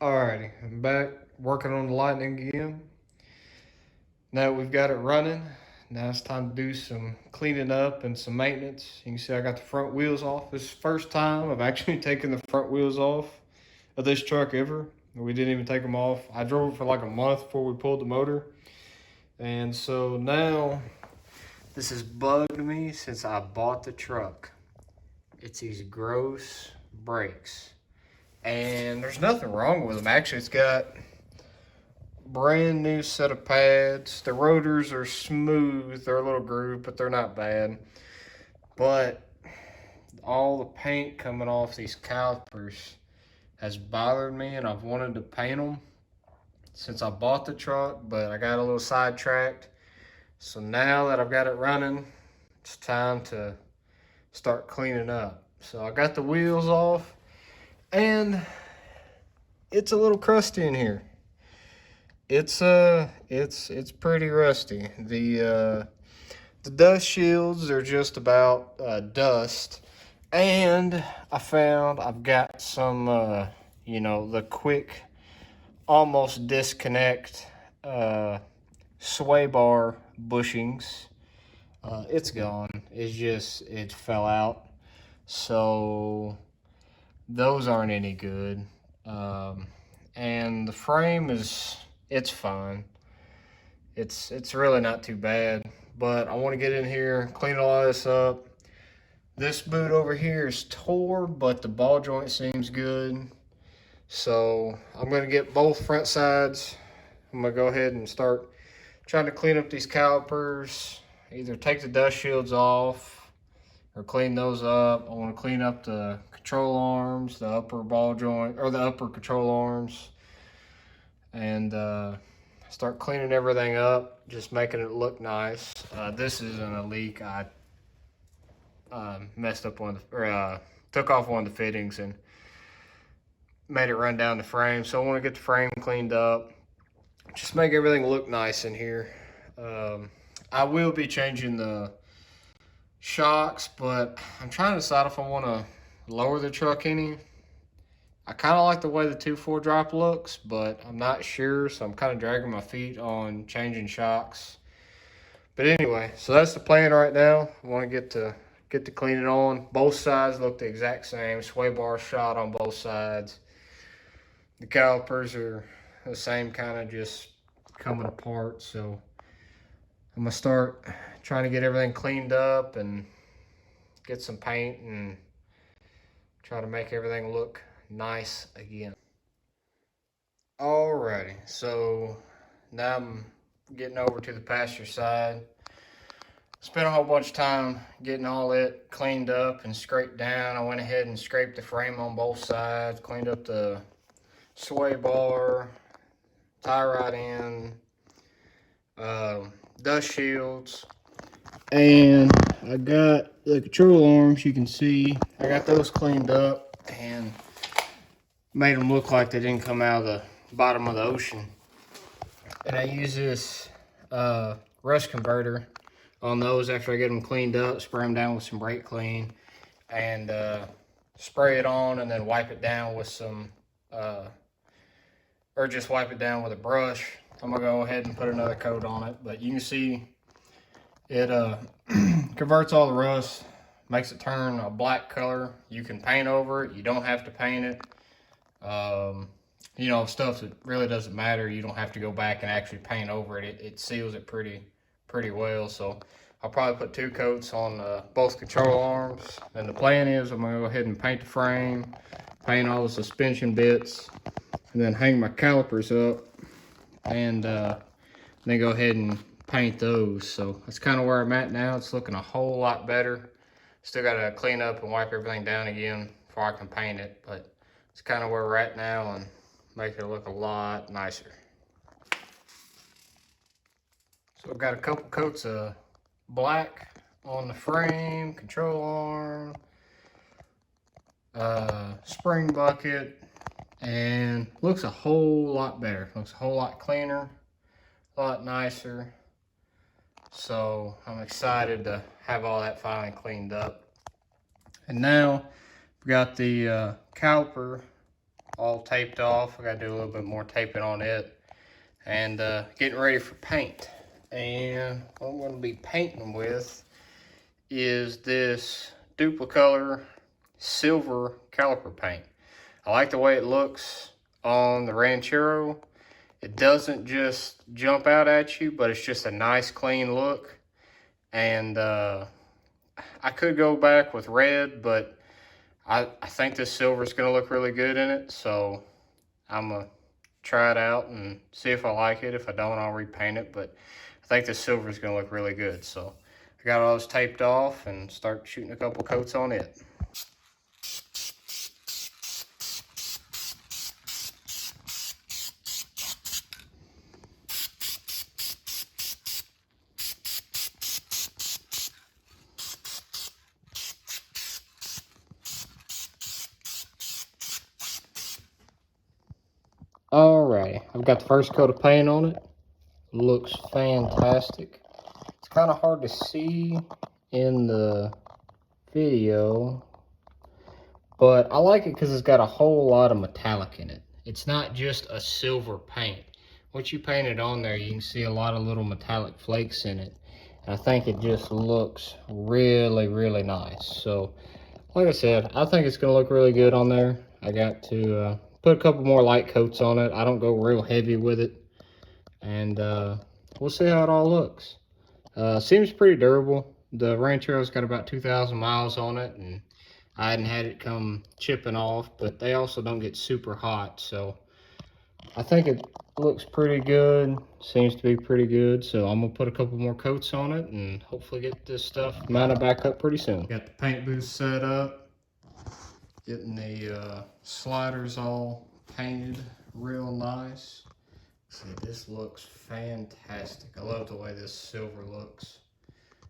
Alrighty, I'm back working on the Lightning again. Now we've got it running. Now it's time to do some cleaning up and some maintenance. You can see I got the front wheels off. This is the first time I've actually taken the front wheels off of this truck ever. We didn't even take them off. I drove it for like a month before we pulled the motor. And so now this has bugged me since I bought the truck. It's these gross brakes. And there's nothing wrong with them. Actually, it's got brand new set of pads. The rotors are smooth. They're a little grooved, but they're not bad. But all the paint coming off these calipers has bothered me, and I've wanted to paint them since I bought the truck, but I got a little sidetracked. So now that I've got it running, it's time to start cleaning up. So I got the wheels off, and it's a little crusty in here. It's pretty rusty. The dust shields are just about dust, and I found I've got some the quick almost disconnect sway bar bushings. It's gone. It fell out. So those aren't any good. And the frame it's fine. It's really not too bad, but I want to get in here, clean all this up. This boot over here is tore, but the ball joint seems good. So I'm gonna get both front sides. I'm gonna go ahead and start trying to clean up these calipers, either take the dust shields off or clean those up. I want to clean up the control arms, the upper ball joint, or the upper control arms, and start cleaning everything up, just making it look nice. This isn't a leak. I messed up took off one of the fittings and made it run down the frame. So I want to get the frame cleaned up, just make everything look nice in here. I will be changing the shocks, but I'm trying to decide if I want to lower the truck any. I kind of like the way the 2.4 drop looks, but I'm not sure, so I'm kind of dragging my feet on changing shocks. But anyway, so that's the plan right now. I want to get to cleaning on. Both sides look the exact same. Sway bar shot on both sides. The calipers are the same, kind of just coming apart. So I'm gonna start trying to get everything cleaned up and get some paint and try to make everything look nice again. Alrighty, so now I'm getting over to the passenger side. Spent a whole bunch of time getting all it cleaned up and scraped down. I went ahead and scraped the frame on both sides, cleaned up the sway bar, tie rod end, dust shields, and I got the control arms. You can see I got those cleaned up and made them look like they didn't come out of the bottom of the ocean. And I use this rust converter on those after I get them cleaned up, spray them down with some brake clean, and spray it on, and then wipe it down with some or just wipe it down with a brush. I'm gonna go ahead and put another coat on it, but you can see it converts all the rust, makes it turn a black color. You can paint over it. You don't have to paint it. Stuff that really doesn't matter, you don't have to go back and actually paint over it. It seals it pretty well. So I'll probably put 2 coats on both control arms. And the plan is I'm gonna go ahead and paint the frame, paint all the suspension bits, and then hang my calipers up, and then go ahead and paint those. So that's kind of where I'm at now. It's looking a whole lot better. Still got to clean up and wipe everything down again before I can paint it, but it's kind of where we're at now, and make it look a lot nicer. So I've got a couple coats of black on the frame, control arm, spring bucket, and looks a whole lot better. Looks a whole lot cleaner, a lot nicer. So I'm excited to have all that finally cleaned up. And now we've got the caliper all taped off. I gotta do a little bit more taping on it. And getting ready for paint. And what I'm gonna be painting them with is this Duplicolor silver caliper paint. I like the way it looks on the Ranchero. It doesn't just jump out at you, but it's just a nice clean look. And I could go back with red, but I think this silver is going to look really good in it. So I'm going to try it out and see if I like it. If I don't, I'll repaint it. But I think this silver is going to look really good. So I got all this taped off and start shooting a couple coats on it. Alrighty, I've got the first coat of paint on it. Looks fantastic. It's kind of hard to see in the video, but I like it because it's got a whole lot of metallic in it. It's not just a silver paint. Once you paint it on there, you can see a lot of little metallic flakes in it. And I think it just looks really, really nice. So, like I said, I think it's going to look really good on there. I got to put a couple more light coats on it. I don't go real heavy with it. And we'll see how it all looks. Seems pretty durable. The Ranchero's got about 2,000 miles on it, and I hadn't had it come chipping off, but they also don't get super hot, so I think it looks pretty good. Seems to be pretty good, so I'm gonna put a couple more coats on it and hopefully get this stuff mounted back up pretty soon. Got the paint booth set up, getting the sliders all painted real nice. See, this looks fantastic. I love the way this silver looks.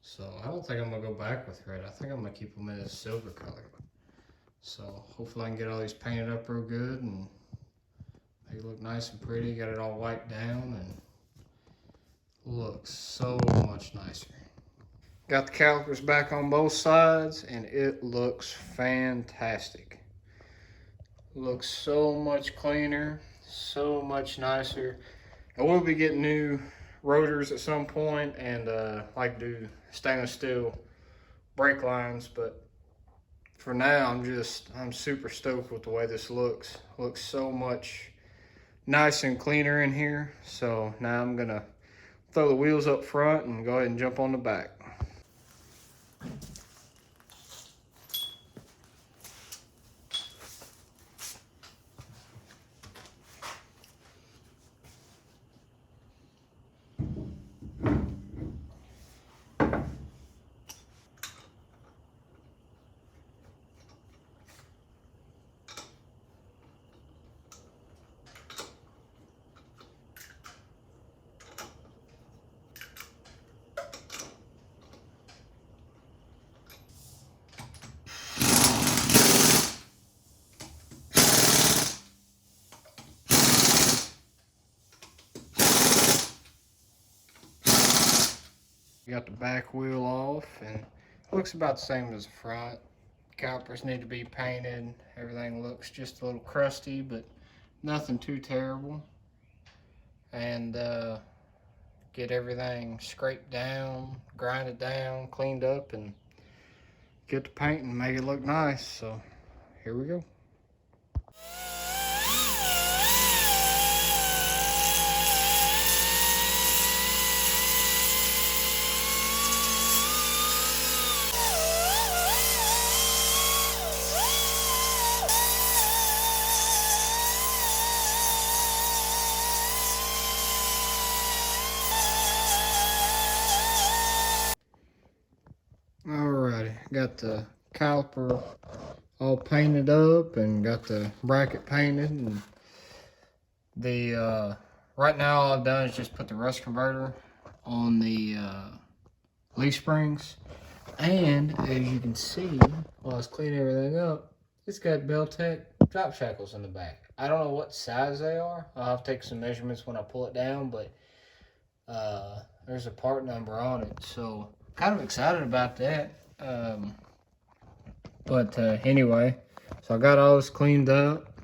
So I don't think I'm gonna go back with red. I think I'm gonna keep them in this silver color. So hopefully I can get all these painted up real good and make it look nice and pretty. Got it all wiped down and looks so much nicer. Got the calipers back on both sides and it looks fantastic. Looks so much cleaner, so much nicer. I will be getting new rotors at some point and like do stainless steel brake lines, but for now I'm super stoked with the way this looks. Looks so much nice and cleaner in here. So now I'm gonna throw the wheels up front and go ahead and jump on the back. Got the back wheel off and it looks about the same as the front. Calipers need to be painted. Everything looks just a little crusty, but nothing too terrible. And get everything scraped down, grinded down, cleaned up, and get the paint and make it look nice. So here we go. Alrighty, got the caliper all painted up and got the bracket painted, and the right now all I've done is just put the rust converter on the leaf springs, and as you can see while I was cleaning everything up, it's got Beltec drop shackles in the back. I don't know what size they are. I'll have to take some measurements when I pull it down, but there's a part number on it, so kind of excited about that. But anyway, so I got all this cleaned up.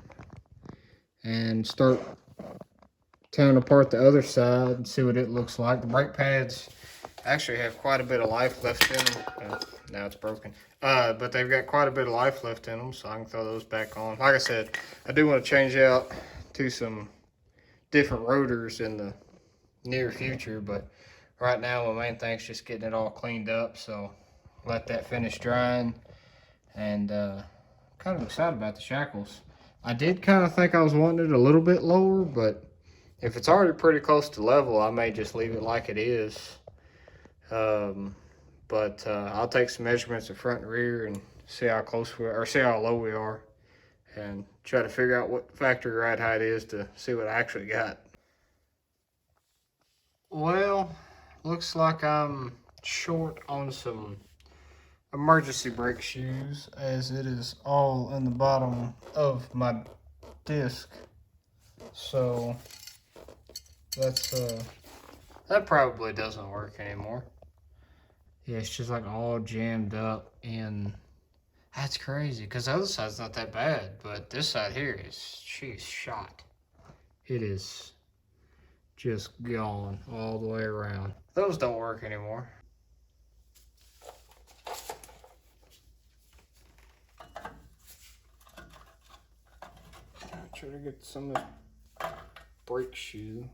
and start tearing apart the other side and see what it looks like. The brake pads actually have quite a bit of life left in them. Now it's broken. But they've got quite a bit of life left in them, so I can throw those back on. Like I said, I do want to change out to some different rotors in the near future, but right now my main thing is just getting it all cleaned up, so let that finish drying. And kind of excited about the shackles. I did kind of think I was wanting it a little bit lower, but if it's already pretty close to level, I may just leave it like it is. But I'll take some measurements of front and rear and see how close we are, or see how low we are, and try to figure out what factory ride height is to see what I actually got. Well, looks like I'm short on some emergency brake shoes, as it is all in the bottom of my disc. So that's that probably doesn't work anymore. Yeah, it's just like all jammed up, and that's crazy because the other side's not that bad, but this side here is, she's shot. It is just gone all the way around. Those don't work anymore. Try to get some of this brake shoe.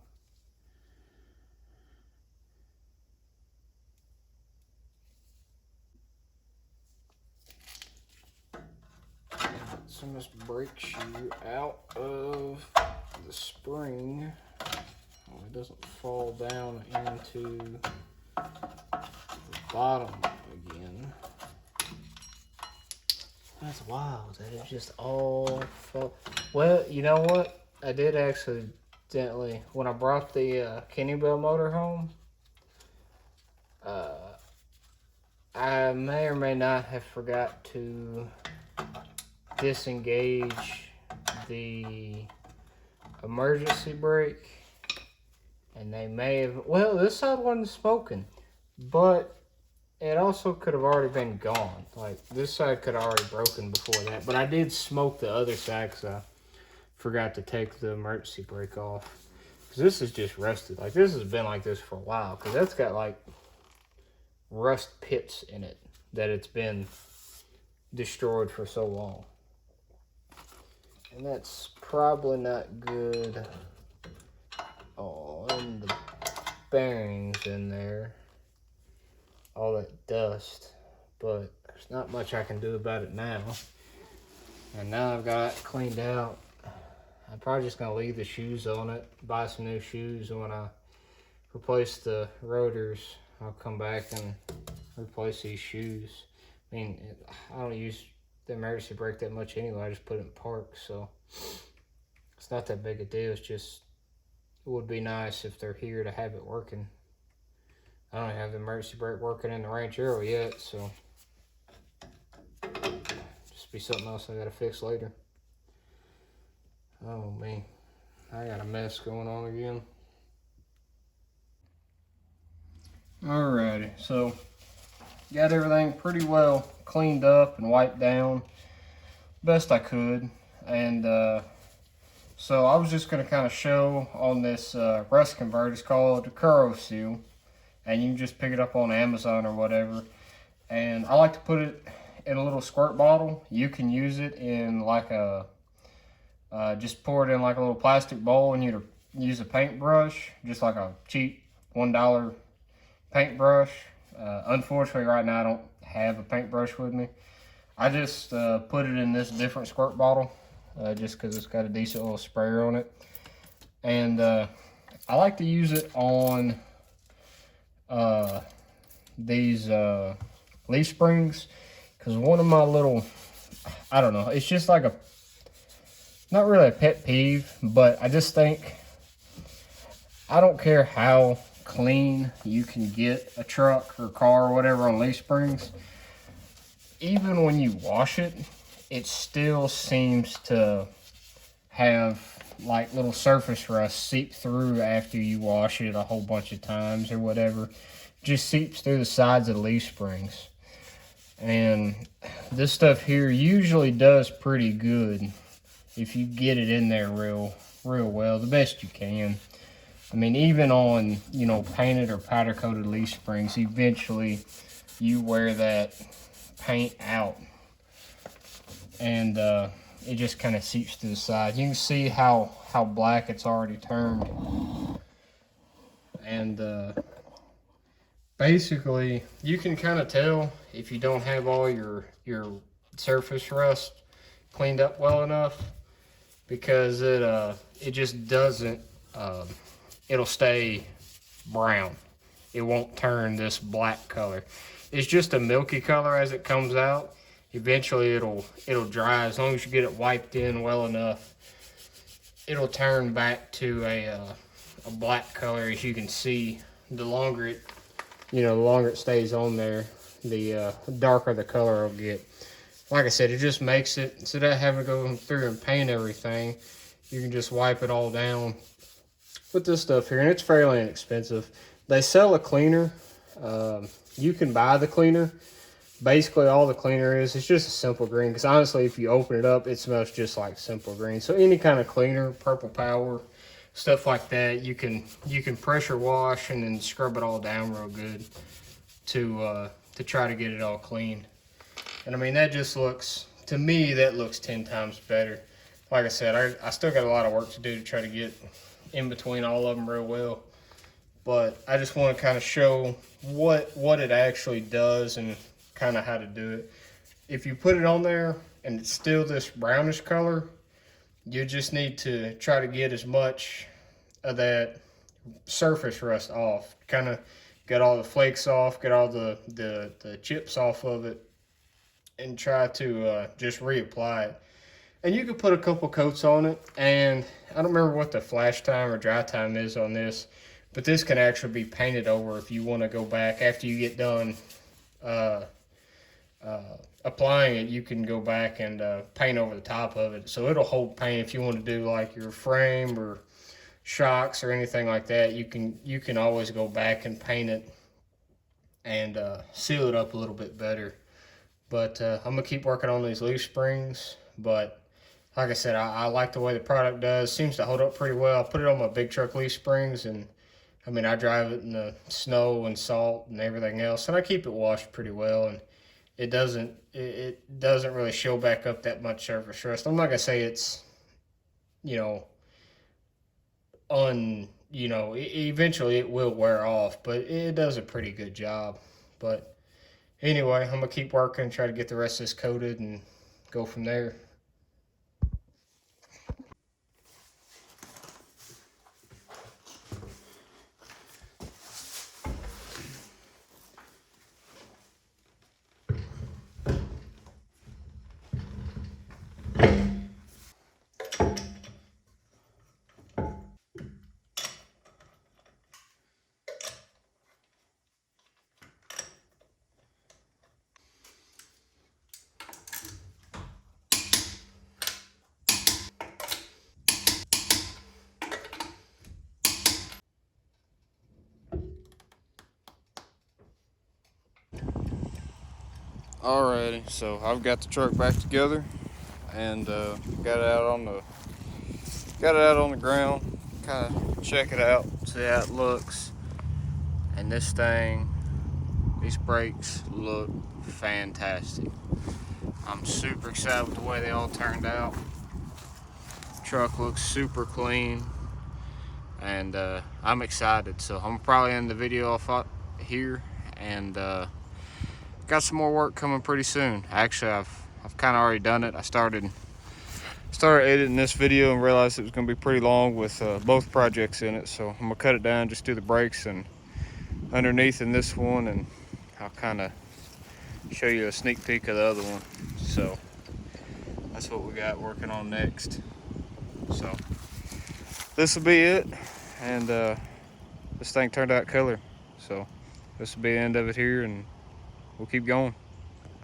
Some of this brake shoe out of the spring. Oh, it doesn't fall down into the bottom again. That's wild that it just all fell. Well, you know what? I did accidentally, when I brought the Kenny Bell motor home, I may or may not have forgot to disengage the emergency brake, and they may have, well, this side wasn't smoking, but it also could have already been gone. Like, this side could have already broken before that, but I did smoke the other side because I forgot to take the emergency brake off, because this is just rusted. Like, this has been like this for a while, because that's got like rust pits in it that it's been destroyed for so long. And that's probably not good. Oh, and the bearings in there. All that dust. But there's not much I can do about it now. And now I've got it cleaned out. I'm probably just going to leave the shoes on it. Buy some new shoes. And when I replace the rotors, I'll come back and replace these shoes. I mean, I don't use the emergency brake that much anyway. I just put it in park, so it's not that big a deal. It's just, it would be nice if they're here to have it working. I don't have the emergency brake working in the Ranchero yet, so just be something else I gotta fix later. Oh man, I got a mess going on again. Alrighty, so got everything pretty well cleaned up and wiped down best I could, and so I was just going to kind of show on this rust converter. It's called Curo Seal, and you can just pick it up on Amazon or whatever, and I like to put it in a little squirt bottle. You can use it in like a just pour it in like a little plastic bowl, and you use a paintbrush, just like a cheap $1 paintbrush. Unfortunately right now I don't have a paintbrush with me. I just put it in this different squirt bottle just because it's got a decent little sprayer on it, and I like to use it on these leaf springs, because one of my little, I don't know, it's just like a, not really a pet peeve, but I just think, I don't care how clean you can get a truck or car or whatever on leaf springs, even when you wash it, it still seems to have like little surface rust seep through after you wash it a whole bunch of times or whatever. Just seeps through the sides of the leaf springs. And this stuff here usually does pretty good if you get it in there real well, the best you can. I mean, even on, you know, painted or powder coated leaf springs, eventually you wear that paint out, and it just kind of seeps to the side. You can see how black it's already turned. And basically, you can kind of tell if you don't have all your surface rust cleaned up well enough, because it just doesn't, it'll stay brown. It won't turn this black color. It's just a milky color as it comes out. Eventually it'll dry. As long as you get it wiped in well enough, it'll turn back to a black color. As you can see, the longer it, the longer it stays on there, the darker the color will get. Like I said, it just makes it, instead of having to go through and paint everything, you can just wipe it all down with this stuff here, and it's fairly inexpensive. They sell a cleaner. You can buy the cleaner. Basically, all the cleaner is, it's just a simple green, because honestly, if you open it up, it smells just like simple green. So any kind of cleaner, Purple Power, stuff like that, you can pressure wash and then scrub it all down real good to try to get it all clean. And I mean, that just looks, to me, that looks 10 times better. Like I said, I still got a lot of work to do to try to get in between all of them real well. But I just want to kind of show what it actually does and kind of how to do it. If you put it on there and it's still this brownish color, you just need to try to get as much of that surface rust off. Kind of get all the flakes off, get all the chips off of it, and try to just reapply it. And you could put a couple coats on it, and I don't remember what the flash time or dry time is on this, but this can actually be painted over if you want to go back after you get done applying it. You can go back and paint over the top of it, so it'll hold paint. If you want to do like your frame or shocks or anything like that, you can always go back and paint it and seal it up a little bit better. But I'm gonna keep working on these leaf springs. But like I said, I like the way the product does. Seems to hold up pretty well. I put it on my big truck leaf springs, and I mean, I drive it in the snow and salt and everything else, and I keep it washed pretty well, and it doesn't really show back up that much surface rust. I'm not gonna say it's, eventually it will wear off, but it does a pretty good job. But anyway, I'm gonna keep working, try to get the rest of this coated and go from there. Alrighty, so I've got the truck back together and got it out on the ground. Kind of check it out, see how it looks. And this thing, these brakes look fantastic. I'm super excited with the way they all turned out. Truck looks super clean, and I'm excited. So I'm probably end the video off here, and got some more work coming pretty soon. Actually, I've kind of already done it. I started editing this video and realized it was going to be pretty long with both projects in it. So I'm going to cut it down, just do the brakes and underneath in this one, and I'll kind of show you a sneak peek of the other one. So that's what we got working on next. So this will be it, and this thing turned out killer. So this will be the end of it here, and we'll keep going.